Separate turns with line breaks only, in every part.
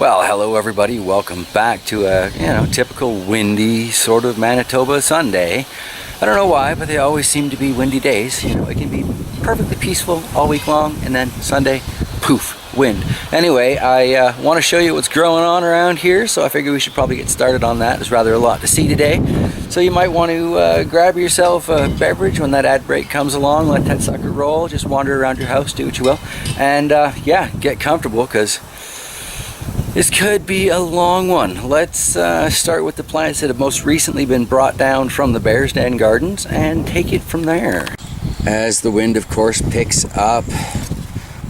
Well, hello everybody. Welcome back to a typical windy sort of Manitoba Sunday. I don't know why, but they always seem to be windy days. You know, it can be perfectly peaceful all week long, and then Sunday, poof, wind. Anyway, I want to show you what's growing on around here, so I figure we should probably get started on that. There's rather a lot to see today, so you might want to grab yourself a beverage when that ad break comes along. Let that sucker roll. Just wander around your house, do what you will, and yeah, get comfortable because this could be a long one. Let's start with the plants that have most recently been brought down from the Bear's Den Gardens and take it from there. As the wind, of course, picks up.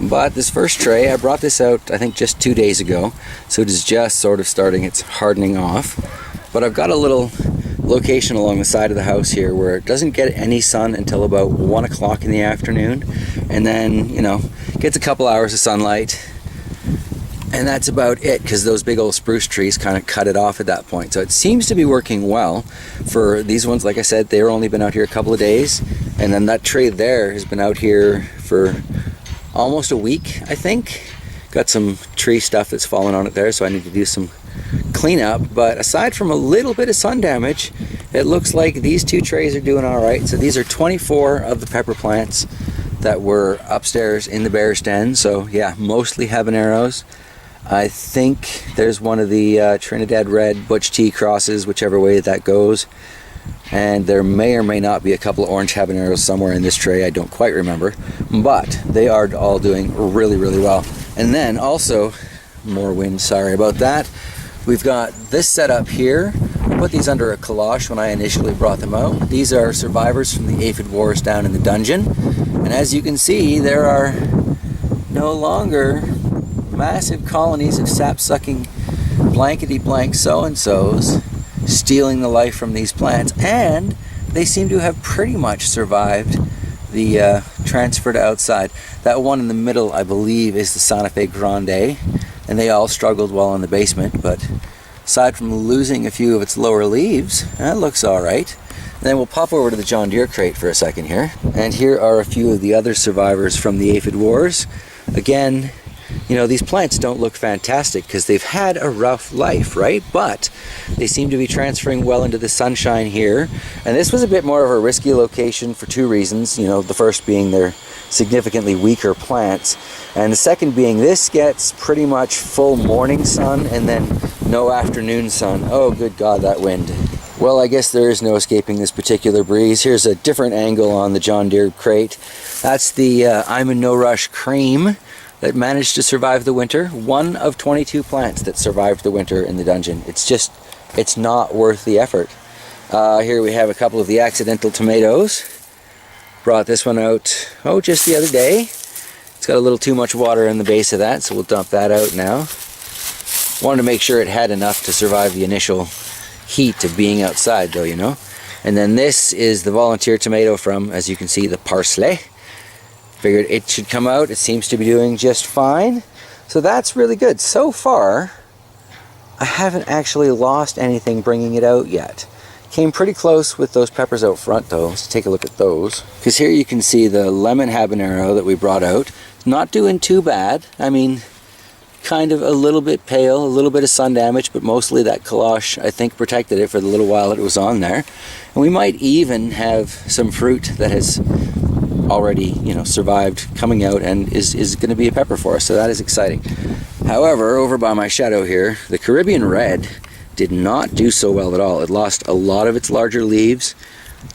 But this first tray, I brought this out, I think, just 2 days ago. So it is just sort of starting its hardening off. But I've got a little location along the side of the house here where it doesn't get any sun until about 1 o'clock in the afternoon. And then, you know, gets a couple hours of sunlight. And that's about it, because those big old spruce trees kind of cut it off at that point. So it seems to be working well for these ones. Like I said, they've only been out here a couple of days. And then that tree there has been out here for almost a week, I think. Got some tree stuff that's fallen on it there, so I need to do some cleanup. But aside from a little bit of sun damage, it looks like these two trays are doing all right. So these are 24 of the pepper plants that were upstairs in the Bear's Den. So yeah, mostly habaneros. I think there's one of the Trinidad Red Butch Tea crosses, whichever way that goes. And there may or may not be a couple of orange habaneros somewhere in this tray. I don't quite remember. But they are all doing really, really well. And then also, more wind, sorry about that. We've got this setup here. I put these under a cloche when I initially brought them out. These are survivors from the aphid wars down in the dungeon. And as you can see, there are no longer massive colonies of sap-sucking blankety-blank so-and-sos stealing the life from these plants, and they seem to have pretty much survived the transfer to outside. That one in the middle, I believe, is the Santa Fe Grande, and they all struggled while in the basement, but aside from losing a few of its lower leaves, that looks alright. Then we'll pop over to the John Deere crate for a second here, and here are a few of the other survivors from the aphid wars. Again, you know, these plants don't look fantastic because they've had a rough life, right? But they seem to be transferring well into the sunshine here. And this was a bit more of a risky location for two reasons. You know, the first being they're significantly weaker plants. And the second being this gets pretty much full morning sun and then no afternoon sun. Oh, good God, that wind. Well, I guess there is no escaping this particular breeze. Here's a different angle on the John Deere crate. That's the I'm in No Rush cream that managed to survive the winter. One of 22 plants that survived the winter in the dungeon. It's not worth the effort. Here we have a couple of the accidental tomatoes. Brought this one out, just the other day. It's got a little too much water in the base of that, so we'll dump that out now. Wanted to make sure it had enough to survive the initial heat of being outside though, you know. And then this is the volunteer tomato from, as you can see, the parsley. Figured it should come out. It seems to be doing just fine. So that's really good. So far, I haven't actually lost anything bringing it out yet. Came pretty close with those peppers out front though. Let's take a look at those. Because here you can see the lemon habanero that we brought out. Not doing too bad. I mean, kind of a little bit pale, a little bit of sun damage, but mostly that cloche, I think, protected it for the little while that it was on there. And we might even have some fruit that has already, you know, survived coming out and is going to be a pepper for us, so that is exciting. However, over by my shadow here, the Caribbean Red did not do so well at all. It lost a lot of its larger leaves,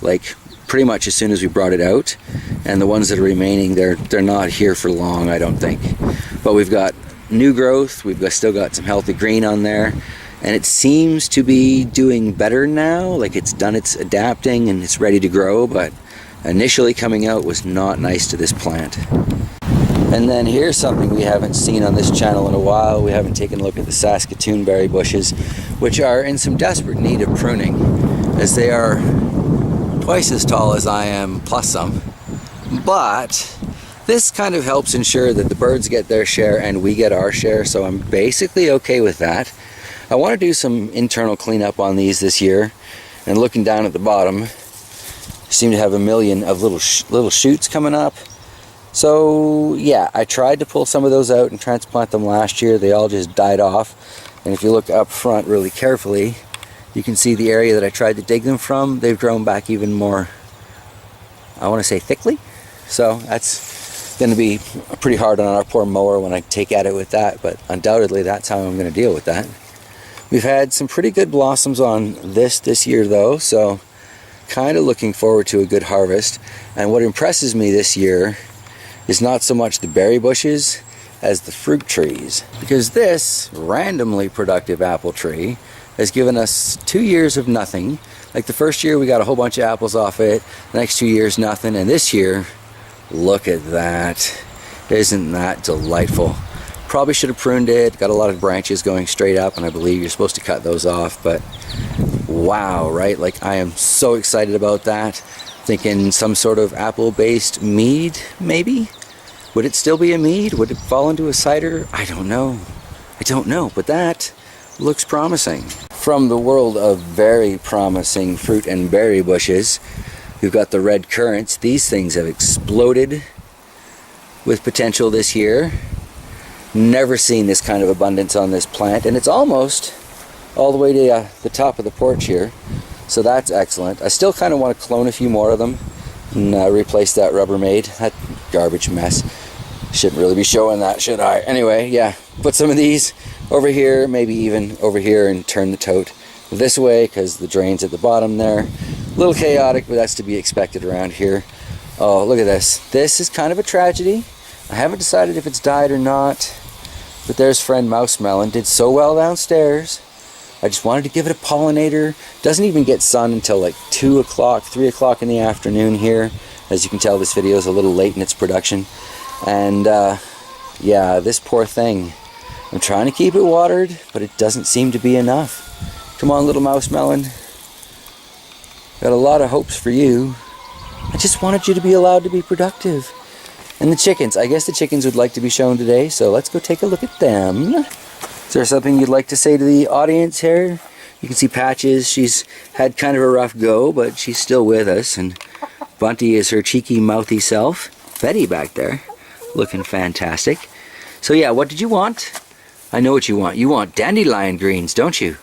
like pretty much as soon as we brought it out, and the ones that are remaining, they're not here for long, I don't think. But we've got new growth, still got some healthy green on there, and it seems to be doing better now, like it's done its adapting and it's ready to grow, but initially coming out was not nice to this plant. And then here's something we haven't seen on this channel in a while. We haven't taken a look at the Saskatoon berry bushes, which are in some desperate need of pruning, as they are twice as tall as I am, plus some. But this kind of helps ensure that the birds get their share and we get our share, so I'm basically okay with that. I want to do some internal cleanup on these this year, and looking down at the bottom, seem to have a million of little shoots coming up. So yeah, I tried to pull some of those out and transplant them last year. They all just died off. And if you look up front really carefully, you can see the area that I tried to dig them from. They've grown back even more, I want to say, thickly. So that's going to be pretty hard on our poor mower when I take at it with that, but undoubtedly that's how I'm going to deal with that. We've had some pretty good blossoms on this year though, so kind of looking forward to a good harvest. And what impresses me this year is not so much the berry bushes as the fruit trees, because this randomly productive apple tree has given us 2 years of nothing. Like the first year we got a whole bunch of apples off it, the next 2 years nothing, and this year, look at that. Isn't that delightful? Probably should have pruned it, got a lot of branches going straight up, and I believe you're supposed to cut those off, but wow, right? Like I am so excited about that. Thinking some sort of apple-based mead, maybe? Would it still be a mead? Would it fall into a cider? I don't know. But that looks promising. From the world of very promising fruit and berry bushes, we've got the red currants. These things have exploded with potential this year. Never seen this kind of abundance on this plant, and it's almost all the way to the top of the porch here. So that's excellent. I still kind of want to clone a few more of them and replace that Rubbermaid. That garbage mess. Shouldn't really be showing that, should I? Anyway, yeah, put some of these over here, maybe even over here, and turn the tote this way because the drain's at the bottom there. A little chaotic, but that's to be expected around here. Oh, look at this. This is kind of a tragedy. I haven't decided if it's died or not, but there's friend Mouse Melon. Did so well downstairs. I just wanted to give it a pollinator. Doesn't even get sun until like 2 o'clock, 3 o'clock in the afternoon here. As you can tell, this video is a little late in its production. And yeah, this poor thing. I'm trying to keep it watered, but it doesn't seem to be enough. Come on, little Mouse Melon. Got a lot of hopes for you. I just wanted you to be allowed to be productive. And the chickens. I guess the chickens would like to be shown today, so let's go take a look at them. Is there something you'd like to say to the audience here? You can see Patches. She's had kind of a rough go, but she's still with us. And Bunty is her cheeky, mouthy self. Betty back there, looking fantastic. So yeah, what did you want? I know what you want. You want dandelion greens, don't you?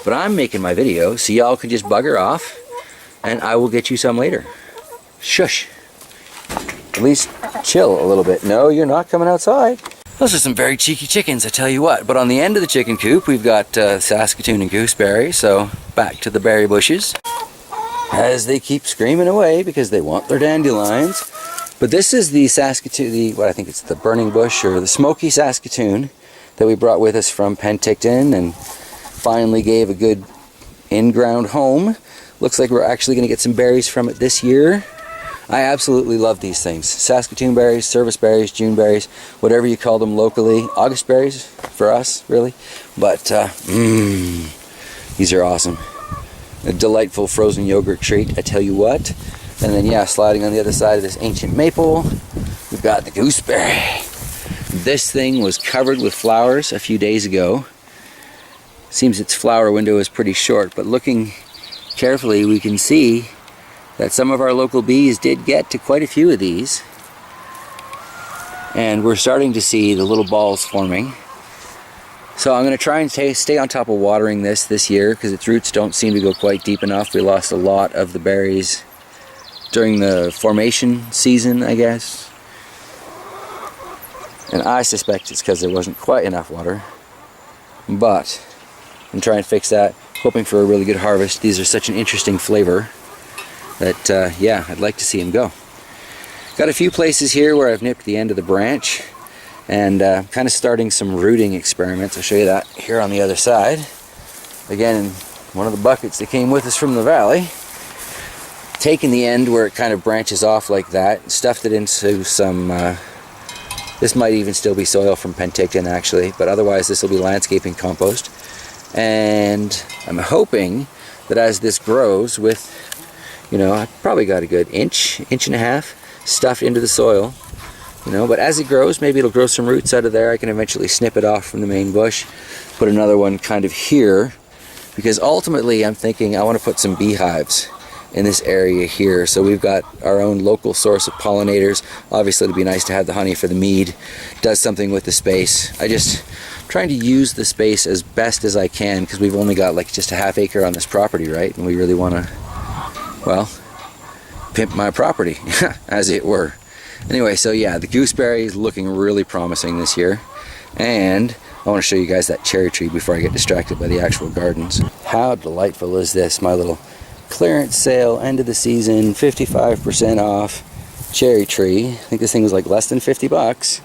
But I'm making my video, so y'all can just bugger off, and I will get you some later. Shush. At least chill a little bit. No, you're not coming outside. Those are some very cheeky chickens, I tell you what. But on the end of the chicken coop, we've got Saskatoon and gooseberry, so back to the berry bushes. As they keep screaming away because they want their dandelions. But this is the Saskatoon, what I think it's the burning bush or the smoky Saskatoon that we brought with us from Penticton and finally gave a good in-ground home. Looks like we're actually going to get some berries from it this year. I absolutely love these things. Saskatoon berries, service berries, June berries, whatever you call them locally. August berries for us, really. But these are awesome. A delightful frozen yogurt treat, I tell you what. And then yeah, sliding on the other side of this ancient maple, we've got the gooseberry. This thing was covered with flowers a few days ago. Seems its flower window is pretty short, but looking carefully we can see that some of our local bees did get to quite a few of these. And we're starting to see the little balls forming. So I'm going to try and stay on top of watering this year because its roots don't seem to go quite deep enough. We lost a lot of the berries during the formation season, I guess. And I suspect it's because there wasn't quite enough water. But I'm trying to fix that, hoping for a really good harvest. These are such an interesting flavor that, yeah, I'd like to see them go. Got a few places here where I've nipped the end of the branch and kind of starting some rooting experiments. I'll show you that here on the other side. Again, in one of the buckets that came with us from the valley. Taking the end where it kind of branches off like that, stuffed it into some, this might even still be soil from Penticton actually, but otherwise this will be landscaping compost. And I'm hoping that as this grows with, you know, I've probably got a good inch and a half stuffed into the soil, you know, but as it grows, maybe it'll grow some roots out of there. I can eventually snip it off from the main bush, put another one kind of here, because ultimately I'm thinking I want to put some beehives in this area here. So we've got our own local source of pollinators. Obviously it'd be nice to have the honey for the mead. Does something with the space. I just trying to use the space as best as I can, because we've only got like just a half acre on this property, right? And we really want to, well, pimp my property, as it were. Anyway, so yeah, the gooseberry is looking really promising this year. And I want to show you guys that cherry tree before I get distracted by the actual gardens. How delightful is this? My little clearance sale, end of the season, 55% off cherry tree. I think this thing was like less than 50 bucks.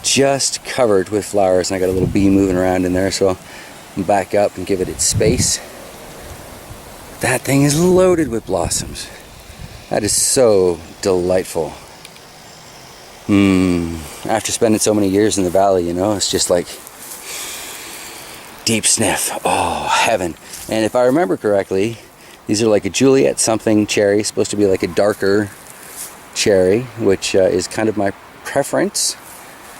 Just covered with flowers, and I got a little bee moving around in there, so I'll back up and give it its space. That thing is loaded with blossoms. That is so delightful. After spending so many years in the valley, you know, it's just like deep sniff. Oh, heaven. And if I remember correctly, these are like a Juliet something cherry, supposed to be like a darker cherry, which is kind of my preference.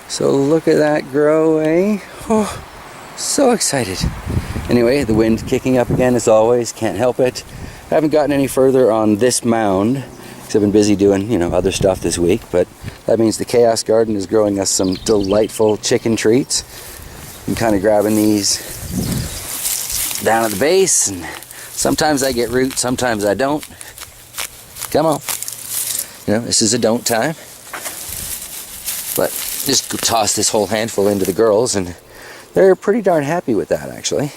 So look at that grow, eh? Oh, so excited. Anyway, the wind kicking up again as always, can't help it. I haven't gotten any further on this mound, because I've been busy doing, you know, other stuff this week, but that means the Chaos Garden is growing us some delightful chicken treats. I'm kind of grabbing these down at the base, and sometimes I get root, sometimes I don't. Come on. You know, this is a don't time. But just toss this whole handful into the girls, and they're pretty darn happy with that, actually.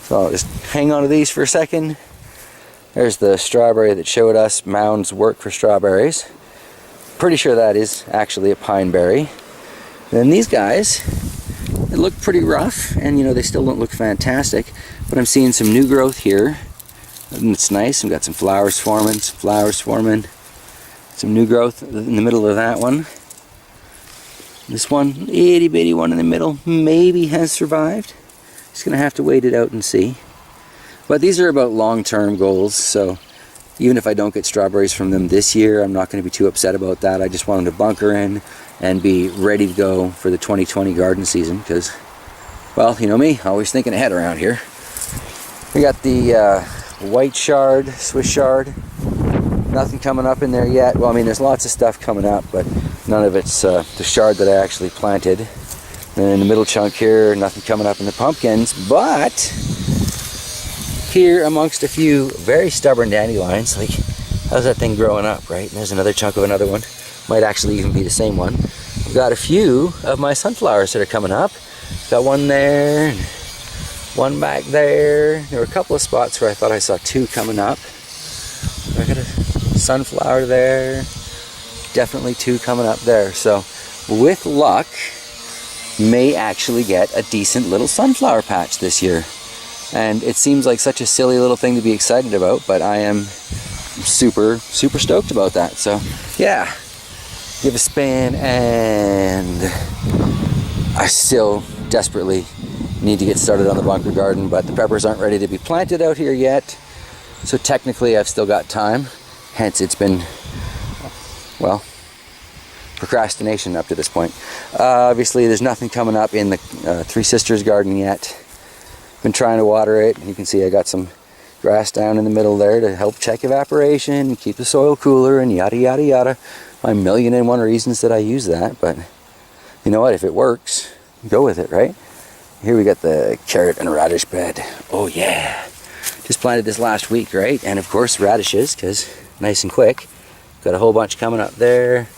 So I'll just hang on to these for a second. There's the strawberry that showed us mounds work for strawberries. Pretty sure that is actually a pine berry. And then these guys, they look pretty rough, and you know, they still don't look fantastic, but I'm seeing some new growth here, and it's nice. We've got some flowers forming, some new growth in the middle of that one. This one, itty bitty one in the middle, maybe has survived. Just gonna have to wait it out and see. But these are about long-term goals, so even if I don't get strawberries from them this year, I'm not going to be too upset about that. I just want them to bunker in and be ready to go for the 2020 garden season, because, well, you know me, always thinking ahead around here. We got the white shard, Swiss shard. Nothing coming up in there yet. Well, I mean, there's lots of stuff coming up, but none of it's the shard that I actually planted. And in the middle chunk here, nothing coming up in the pumpkins, but here amongst a few very stubborn dandelions, like, how's that thing growing up, right? And there's another chunk of another one. Might actually even be the same one. I've got a few of my sunflowers that are coming up. Got one there, and one back there. There were a couple of spots where I thought I saw two coming up. I got a sunflower there. Definitely two coming up there. So with luck, may actually get a decent little sunflower patch this year. And it seems like such a silly little thing to be excited about, but I am super stoked about that. So yeah, give a spin, and I still desperately need to get started on the bunker garden, but the peppers aren't ready to be planted out here yet, so technically I've still got time. Hence it's been, well, procrastination up to this point. Obviously there's nothing coming up in the Three Sisters garden yet. Been trying to water it. You can see I got some grass down in the middle there to help check evaporation, keep the soil cooler, and yada yada yada. My million and one reasons that I use that, but you know what, if it works, go with it, right? Here we got the carrot and radish bed. Oh yeah, just planted this last week, right? And of course radishes, because nice and quick. Got a whole bunch coming up there,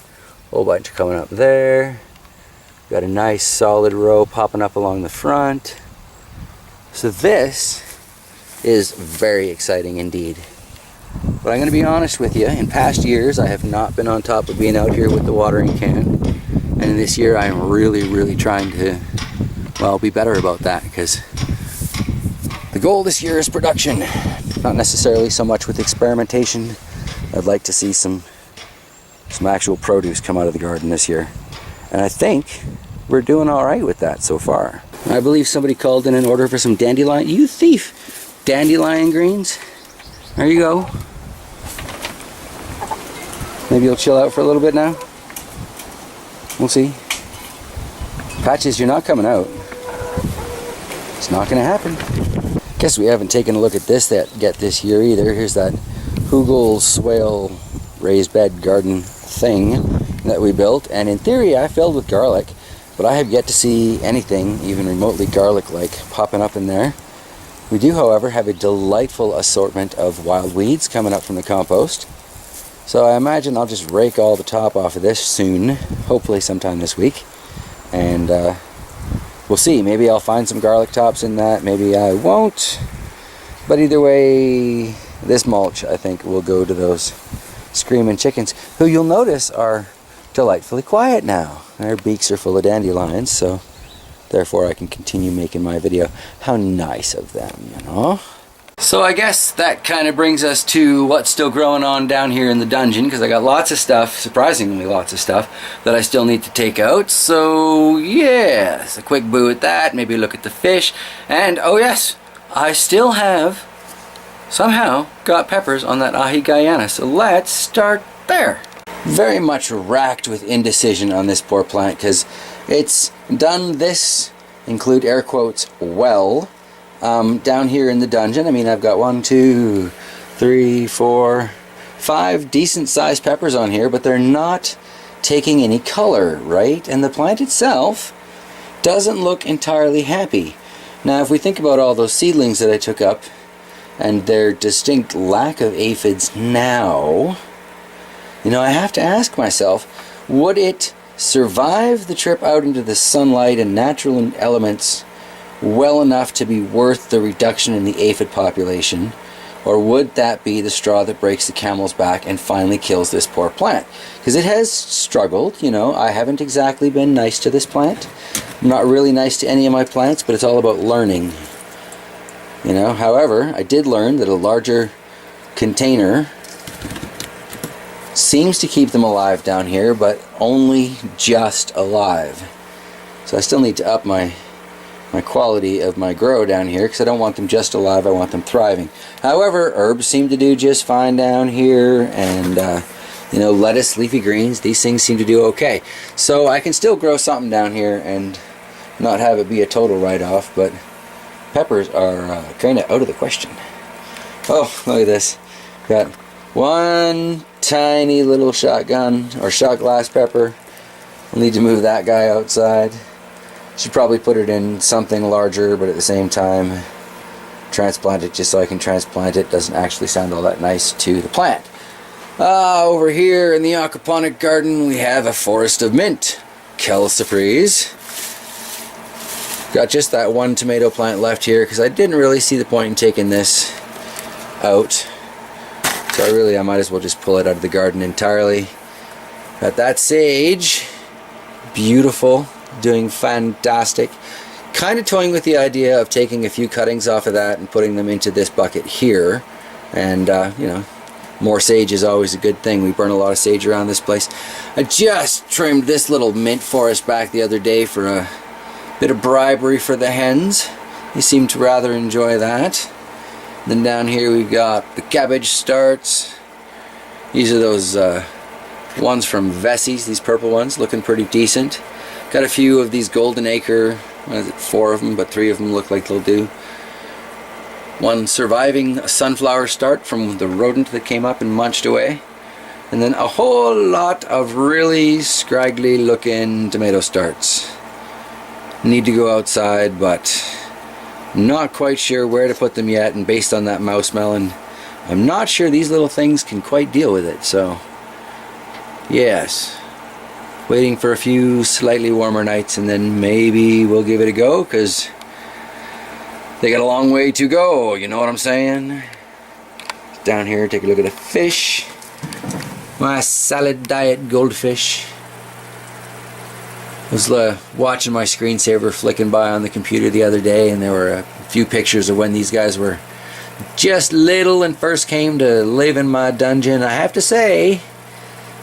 whole bunch coming up there. Got a nice solid row popping up along the front. So this is very exciting indeed. But I'm going to be honest with you, in past years I have not been on top of being out here with the watering can. And this year I'm really trying to, well, be better about that, because the goal this year is production. Not necessarily so much with experimentation. I'd like to see some actual produce come out of the garden this year. And I think we're doing all right with that so far. I believe somebody called in an order for some dandelion. You thief! Dandelion greens. There you go. Maybe you'll chill out for a little bit now. We'll see. Patches, you're not coming out. It's not going to happen. Guess we haven't taken a look at this yet this year either. Here's that Hugel swale raised bed garden thing that we built, and in theory I filled with garlic, but I have yet to see anything even remotely garlic-like popping up in there. We do, however, have a delightful assortment of wild weeds coming up from the compost. So I imagine I'll just rake all the top off of this soon, hopefully sometime this week. And we'll see, maybe I'll find some garlic tops in that, maybe I won't. But either way, this mulch I think will go to those screaming chickens, who you'll notice are delightfully quiet now. Their beaks are full of dandelions, so therefore I can continue making my video. How nice of them, you know? So I guess that kind of brings us to what's still growing on down here in the dungeon, because I got lots of stuff, surprisingly lots of stuff, that I still need to take out. So yeah, it's a quick boo at that, maybe look at the fish, and oh yes, I still have, somehow, got peppers on that ahi Guyana, so let's start there. Very much racked with indecision on this poor plant, because it's done this, include air quotes, well, down here in the dungeon. I mean, I've got 1, 2, 3, 4, 5 decent sized peppers on here, but they're not taking any color, right? And the plant itself doesn't look entirely happy. Now, if we think about all those seedlings that I took up and their distinct lack of aphids now, you know, I have to ask myself, would it survive the trip out into the sunlight and natural elements well enough to be worth the reduction in the aphid population, or would that be the straw that breaks the camel's back and finally kills this poor plant? Because it has struggled, you know. I haven't exactly been nice to this plant. I'm not really nice to any of my plants, but it's all about learning, you know. However, I did learn that a larger container seems to keep them alive down here, but only just alive. So I still need to up my quality of my grow down here, because I don't want them just alive, I want them thriving. However, herbs seem to do just fine down here, and you know, lettuce, leafy greens, these things seem to do okay. So I can still grow something down here and not have it be a total write-off, but peppers are kind of out of the question. Oh, look at this. Got one tiny little shotgun or shot glass pepper. I'll need to move that guy outside. Should probably put it in something larger, but at the same time transplant it just so I can transplant it. Doesn't actually sound all that nice to the plant. Over here in the aquaponic garden we have a forest of mint. Quelle surprise. Got just that one tomato plant left here because I didn't really see the point in taking this out. So I might as well just pull it out of the garden entirely. Got that sage. Beautiful. Doing fantastic. Kind of toying with the idea of taking a few cuttings off of that and putting them into this bucket here. And, you know, more sage is always a good thing. We burn a lot of sage around this place. I just trimmed this little mint forest back the other day for a bit of bribery for the hens. They seem to rather enjoy that. Then down here we've got the cabbage starts. These are those ones from Vessi's, these purple ones, looking pretty decent. Got a few of these golden acre, 4 of them, but 3 of them look like they'll do. One surviving a sunflower start from the rodent that came up and munched away. And then a whole lot of really scraggly looking tomato starts. Need to go outside, but not quite sure where to put them yet, and based on that mouse melon, I'm not sure these little things can quite deal with it, so yes. Waiting for a few slightly warmer nights and then maybe we'll give it a go, because they got a long way to go, you know what I'm saying? Down here, take a look at the fish. My salad diet goldfish. I was watching my screensaver flicking by on the computer the other day, and there were a few pictures of when these guys were just little and first came to live in my dungeon. I have to say,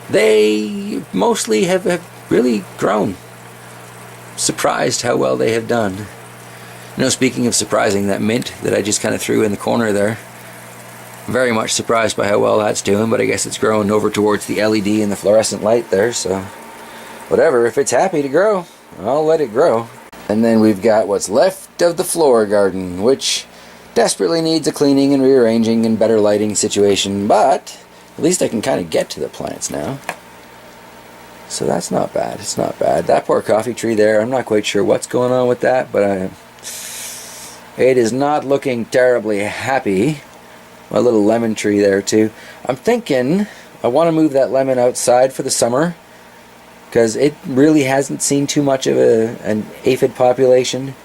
they mostly have really grown. Surprised how well they have done. You know, speaking of surprising, that mint that I just kind of threw in the corner there, very much surprised by how well that's doing, but I guess it's growing over towards the LED and the fluorescent light there, so whatever, if it's happy to grow, I'll let it grow. And then we've got what's left of the flower garden, which Desperately needs a cleaning and rearranging and better lighting situation, but at least I can kind of get to the plants now. So that's not bad. It's not bad. That poor coffee tree there, I'm not quite sure what's going on with that, but it is not looking terribly happy. My little lemon tree there too. I'm thinking I want to move that lemon outside for the summer because it really hasn't seen too much of an aphid population.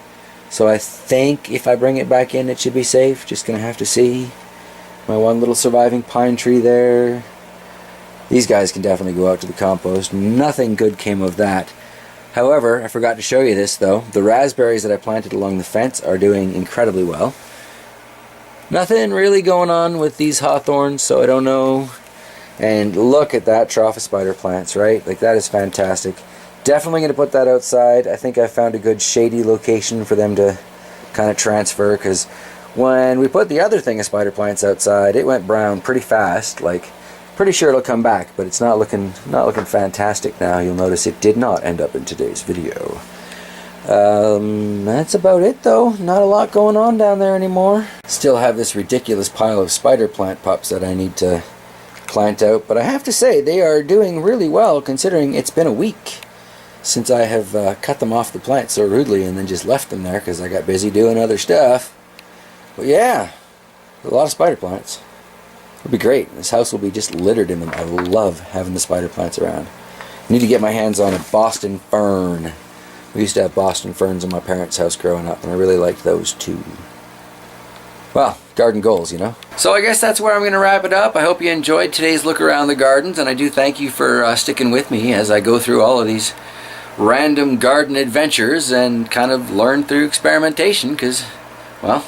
So I think if I bring it back in, it should be safe. Just going to have to see. My one little surviving pine tree there. These guys can definitely go out to the compost. Nothing good came of that. However, I forgot to show you this though. The raspberries that I planted along the fence are doing incredibly well. Nothing really going on with these hawthorns, so I don't know. And look at that trough of spider plants, right? Like, that is fantastic. Definitely going to put that outside. I think I found a good shady location for them to kind of transfer, because when we put the other thing of spider plants outside, it went brown pretty fast. Like, pretty sure it'll come back, but it's not looking fantastic now. You'll notice it did not end up in today's video. That's about it though. Not a lot going on down there anymore. Still have this ridiculous pile of spider plant pups that I need to plant out, but I have to say they are doing really well considering it's been a week since I have cut them off the plant so rudely and then just left them there because I got busy doing other stuff. But yeah, a lot of spider plants. It'll be great. This house will be just littered in them. I love having the spider plants around. I need to get my hands on a Boston fern. We used to have Boston ferns in my parents' house growing up, and I really liked those too. Well, garden goals, you know. So I guess that's where I'm going to wrap it up. I hope you enjoyed today's look around the gardens, and I do thank you for sticking with me as I go through all of these random garden adventures and kind of learn through experimentation, because, well,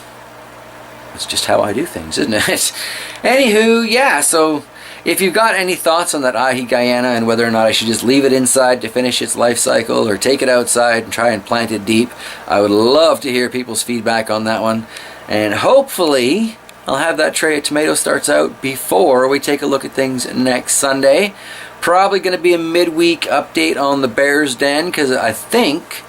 it's just how I do things, isn't it? Anywho, yeah, so if you've got any thoughts on that ahi Guyana and whether or not I should just leave it inside to finish its life cycle or take it outside and try and plant it deep, I would love to hear people's feedback on that one. And hopefully I'll have that tray of tomato starts out before we take a look at things next Sunday. Probably going to be a midweek update on the Bear's Den, because I think,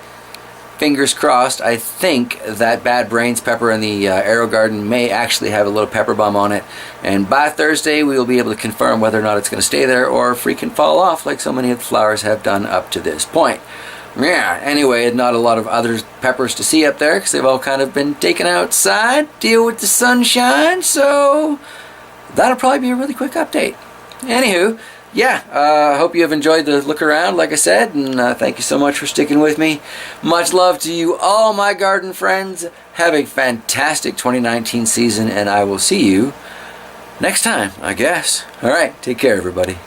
fingers crossed, I think that Bad Brains pepper in the Arrow Garden may actually have a little pepper bomb on it. And by Thursday we will be able to confirm whether or not it's going to stay there or freaking fall off like so many of the flowers have done up to this point. Yeah, anyway, not a lot of other peppers to see up there because they've all kind of been taken outside, deal with the sunshine, so that'll probably be a really quick update. Anywho, yeah, I hope you have enjoyed the look around, like I said, and thank you so much for sticking with me. Much love to you all, my garden friends. Have a fantastic 2019 season, and I will see you next time, I guess. All right, take care, everybody.